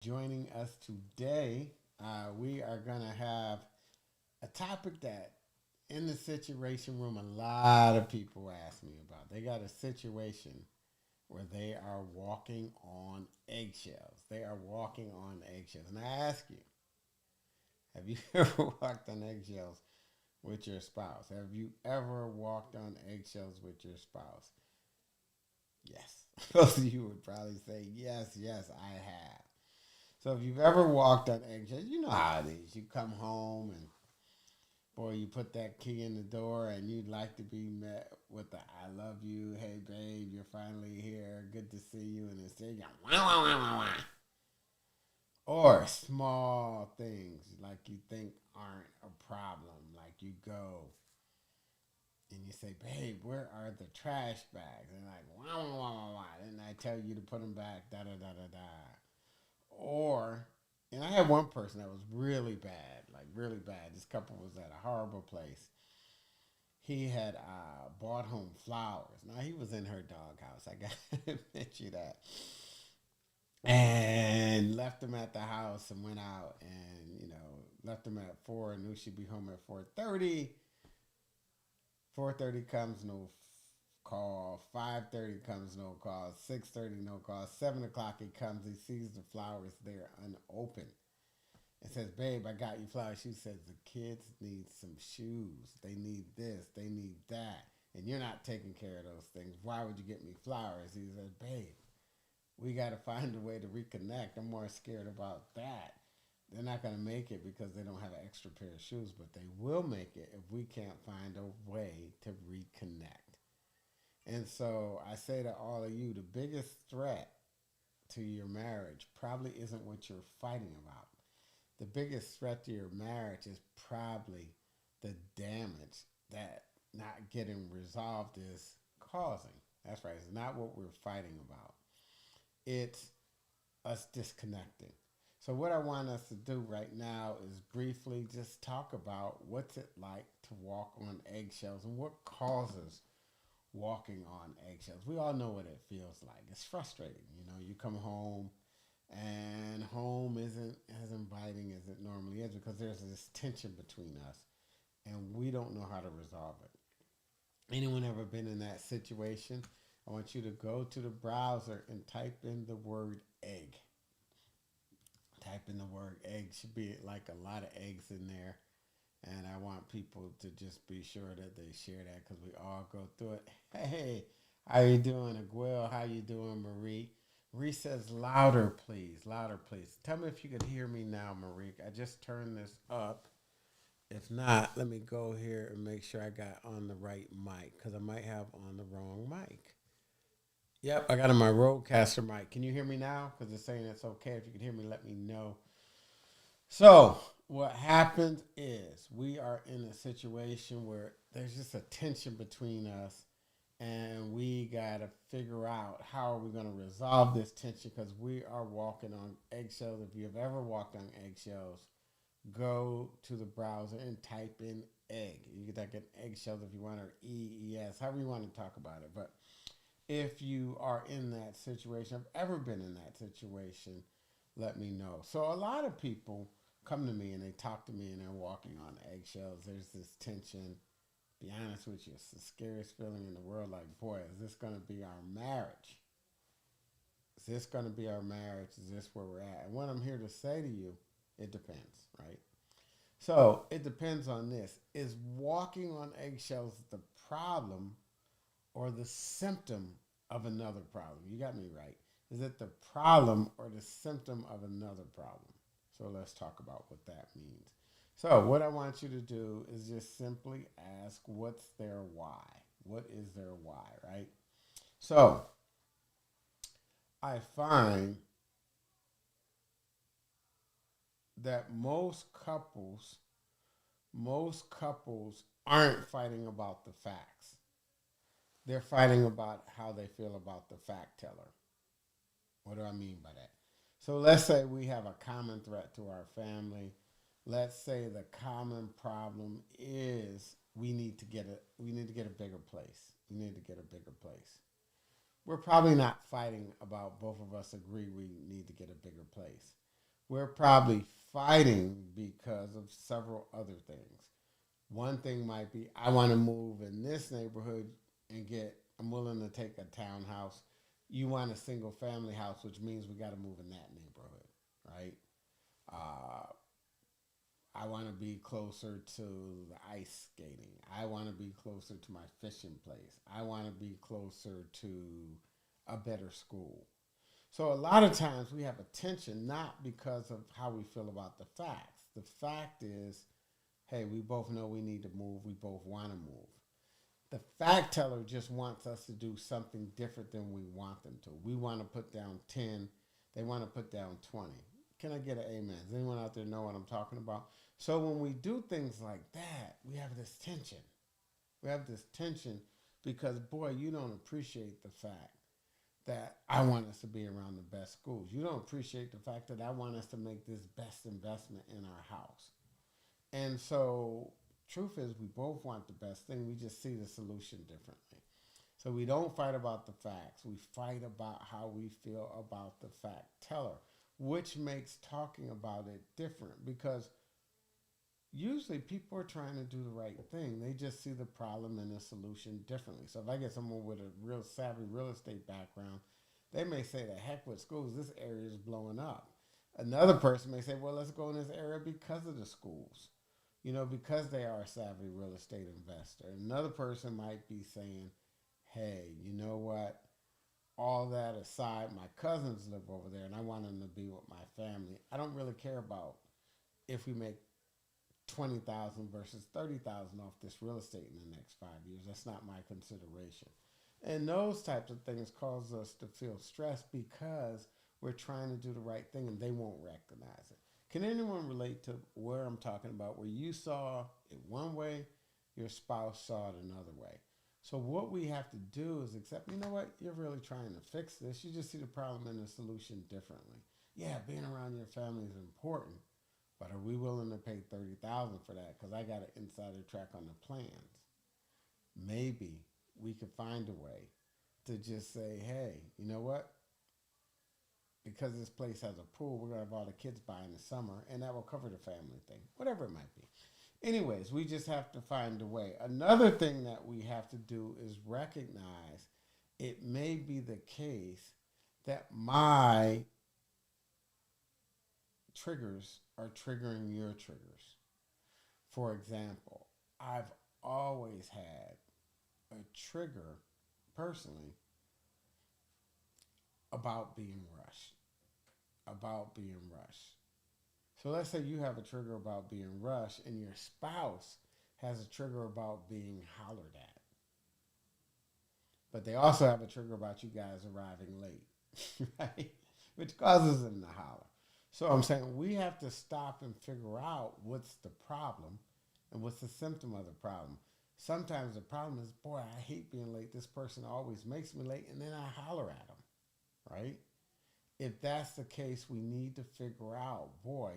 joining us today. We are going to have a topic that in the situation room, a lot of people ask me about. They got a situation where they are walking on eggshells. They are walking on eggshells. And I ask you, have you ever walked on eggshells with your spouse? Have you ever walked on eggshells with your spouse? Yes. Most of you would probably say, yes, yes, I have. So if you've ever walked on eggshells, you know how it is. You come home and boy, you put that key in the door and you'd like to be met with the "I love you," "Hey babe, you're finally here, good to see you," and instead you wah, wah, wah, wah, wah. Or small things like you think aren't a problem, like you go and you say, "Babe, where are the trash bags?" And like wah wah wah wah wah, and I tell you to put them back, da da da da da. Or, and I had one person that was really bad, like really bad. This couple was at a horrible place. He had brought home flowers. Now he was in her doghouse. I got to admit you that. And left them at the house and went out and left them at 4. Knew she'd be home at 4:30. 4:30 comes, no call. 5:30 comes, no call. 6:30, no call. 7 o'clock he comes. He sees the flowers there unopened and says, "Babe, I got you flowers." She says, "The kids need some shoes. They need this. They need that. And you're not taking care of those things. Why would you get me flowers?" He says, "Babe, we got to find a way to reconnect. I'm more scared about that. They're not going to make it because they don't have an extra pair of shoes, but they will make it if we can't find a way to reconnect." And so I say to all of you, the biggest threat to your marriage probably isn't what you're fighting about. The biggest threat to your marriage is probably the damage that not getting resolved is causing. That's right. It's not what we're fighting about. It's us disconnecting. So what I want us to do right now is briefly just talk about what's it like to walk on eggshells and what causes walking on eggshells. We all know what it feels like. It's frustrating. You come home and home isn't as inviting as it normally is because there's this tension between us and we don't know how to resolve it. Anyone ever been in that situation? I want you to go to the browser and type in the word egg. Type in the word egg. Should be like a lot of eggs in there. And I want people to just be sure that they share that because we all go through it. Hey, how you doing, Aguil? How you doing, Marie? Marie says, "Louder, please. Louder, please." Tell me if you can hear me now, Marie. I just turned this up. If not, let me go here and make sure I got on the right mic because I might have on the wrong mic. Yep, I got on my Rodecaster mic. Can you hear me now? Because it's saying it's okay. If you can hear me, let me know. So, what happens is we are in a situation where there's just a tension between us, and we got to figure out how are we going to resolve this tension because we are walking on eggshells. If you've ever walked on eggshells, go to the browser and type in egg. You can type in eggshells if you want, or EES, however you want to talk about it. But if you are in that situation, I've ever been in that situation, let me know. So a lot of people come to me and they talk to me and they're walking on eggshells. There's this tension. Be honest with you, it's the scariest feeling in the world. Like, boy, is this going to be our marriage? Is this going to be our marriage? Is this where we're at? And what I'm here to say to you, it depends, right? So it depends on this. Is walking on eggshells the problem or the symptom of another problem? You got me right. Is it the problem or the symptom of another problem? So let's talk about what that means. So, what I want you to do is just simply ask, what's their why? What is their why, right? So, I find that most couples aren't fighting about the facts. They're fighting about how they feel about the fact teller. What do I mean by that? So let's say we have a common threat to our family. Let's say the common problem is we need to get a bigger place. We need to get a bigger place. We're probably not fighting about both of us agree we need to get a bigger place. We're probably fighting because of several other things. One thing might be I want to move in this neighborhood and I'm willing to take a townhouse. You want a single family house, which means we got to move in that neighborhood, right? Uh, I want to be closer to the ice skating. I want to be closer to my fishing place. I want to be closer to a better school. So a lot of times we have a tension not because of how we feel about the facts. The fact is, hey, we both know we need to move. We both want to move. The fact teller just wants us to do something different than we want them to. We want to put down 10. They want to put down 20. Can I get an amen? Does anyone out there know what I'm talking about? So when we do things like that, we have this tension. We have this tension because, boy, you don't appreciate the fact that I want us to be around the best schools. You don't appreciate the fact that I want us to make this best investment in our house. And so, truth is, we both want the best thing. We just see the solution differently. So we don't fight about the facts. We fight about how we feel about the fact teller, which makes talking about it different because usually people are trying to do the right thing. They just see the problem and the solution differently. So if I get someone with a real savvy real estate background, they may say, the heck with schools, this area is blowing up. Another person may say, well, let's go in this area because of the schools, because they are a savvy real estate investor. Another person might be saying, hey, you know what? All that aside, my cousins live over there and I want them to be with my family. I don't really care about if we make 20,000 versus 30,000 off this real estate in the next 5 years. That's not my consideration. And those types of things cause us to feel stressed because we're trying to do the right thing and they won't recognize it. Can anyone relate to where I'm talking about, where you saw it one way, your spouse saw it another way? So what we have to do is accept, you know what, you're really trying to fix this. You just see the problem and the solution differently. Yeah, being around your family is important, but are we willing to pay $30,000 for that? Because I got an insider track on the plans. Maybe we could find a way to just say, hey, you know what? Because this place has a pool, we're going to have all the kids by in the summer, and that will cover the family thing, whatever it might be. Anyways, we just have to find a way. Another thing that we have to do is recognize it may be the case that my triggers are triggering your triggers. For example, I've always had a trigger personally about being rushed. About being rushed. So let's say you have a trigger about being rushed and your spouse has a trigger about being hollered at. But they also have a trigger about you guys arriving late, right? Which causes them to holler. So I'm saying we have to stop and figure out what's the problem and what's the symptom of the problem. Sometimes the problem is, boy, I hate being late. This person always makes me late, and then I holler at them, right? If that's the case, we need to figure out, boy,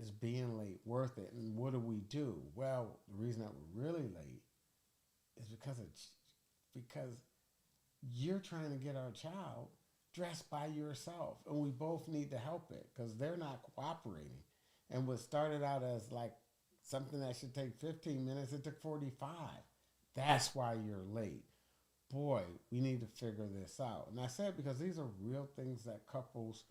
is being late worth it? And what do we do? Well, the reason that we're really late is because you're trying to get our child dressed by yourself, and we both need to help it because they're not cooperating. And what started out as like something that should take 15 minutes, it took 45. That's why you're late. Boy, we need to figure this out. And I said because these are real things that couples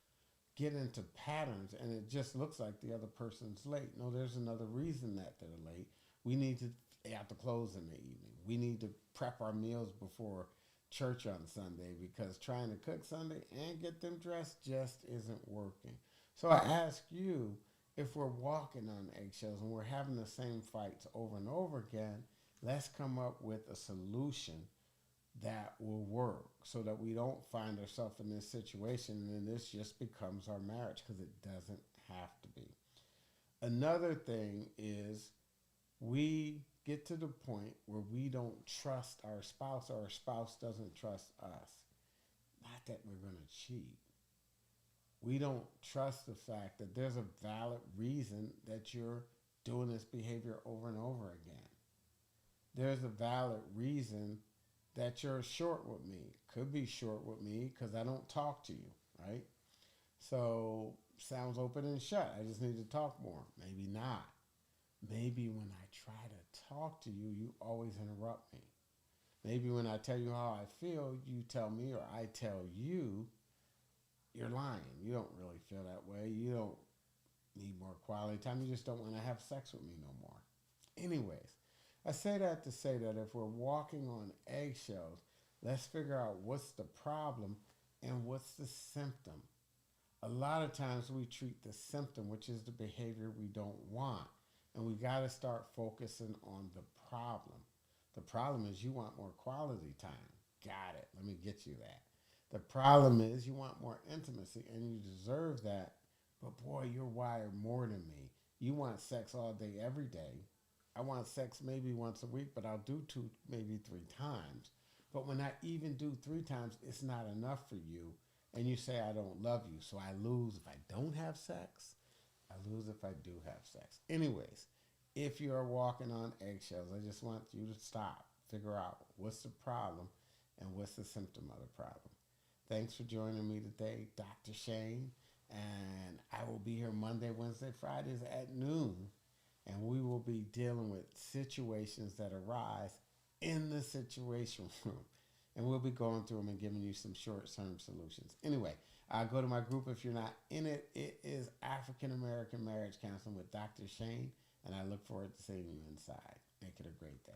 get into patterns and it just looks like the other person's late. No, there's another reason that they're late. We need to have to close in the evening. We need to prep our meals before church on Sunday because trying to cook Sunday and get them dressed just isn't working. So I ask you, if we're walking on eggshells and we're having the same fights over and over again, let's come up with a solution that will work so that we don't find ourselves in this situation and then this just becomes our marriage because it doesn't have to be. Another thing is we get to the point where we don't trust our spouse or our spouse doesn't trust us. Not that we're going to cheat. We don't trust the fact that there's a valid reason that you're doing this behavior over and over again. There's a valid reason that you're short with me. Could be short with me because I don't talk to you, right? So sounds open and shut. I just need to talk more. Maybe not. Maybe when I try to talk to you, you always interrupt me. Maybe when I tell you how I feel, you tell me or I tell you you're lying. You don't really feel that way. You don't need more quality time. You just don't want to have sex with me no more. Anyways, I say that to say that if we're walking on eggshells, let's figure out what's the problem and what's the symptom. A lot of times we treat the symptom, which is the behavior we don't want, and we got to start focusing on the problem. The problem is you want more quality time. Got it. Let me get you that. The problem is you want more intimacy and you deserve that. But boy, you're wired more than me. You want sex all day, every day. I want sex maybe once a week, but I'll do two, maybe three times. But when I even do three times, it's not enough for you. And you say, I don't love you. So I lose if I don't have sex. I lose if I do have sex. Anyways, if you're walking on eggshells, I just want you to stop, figure out what's the problem and what's the symptom of the problem. Thanks for joining me today, Dr. Shane. And I will be here Monday, Wednesday, Fridays at noon. And we will be dealing with situations that arise in the situation room. And we'll be going through them and giving you some short-term solutions. Anyway, go to my group if you're not in it. It is African American Marriage Counseling with Dr. Shane. And I look forward to seeing you inside. Make it a great day.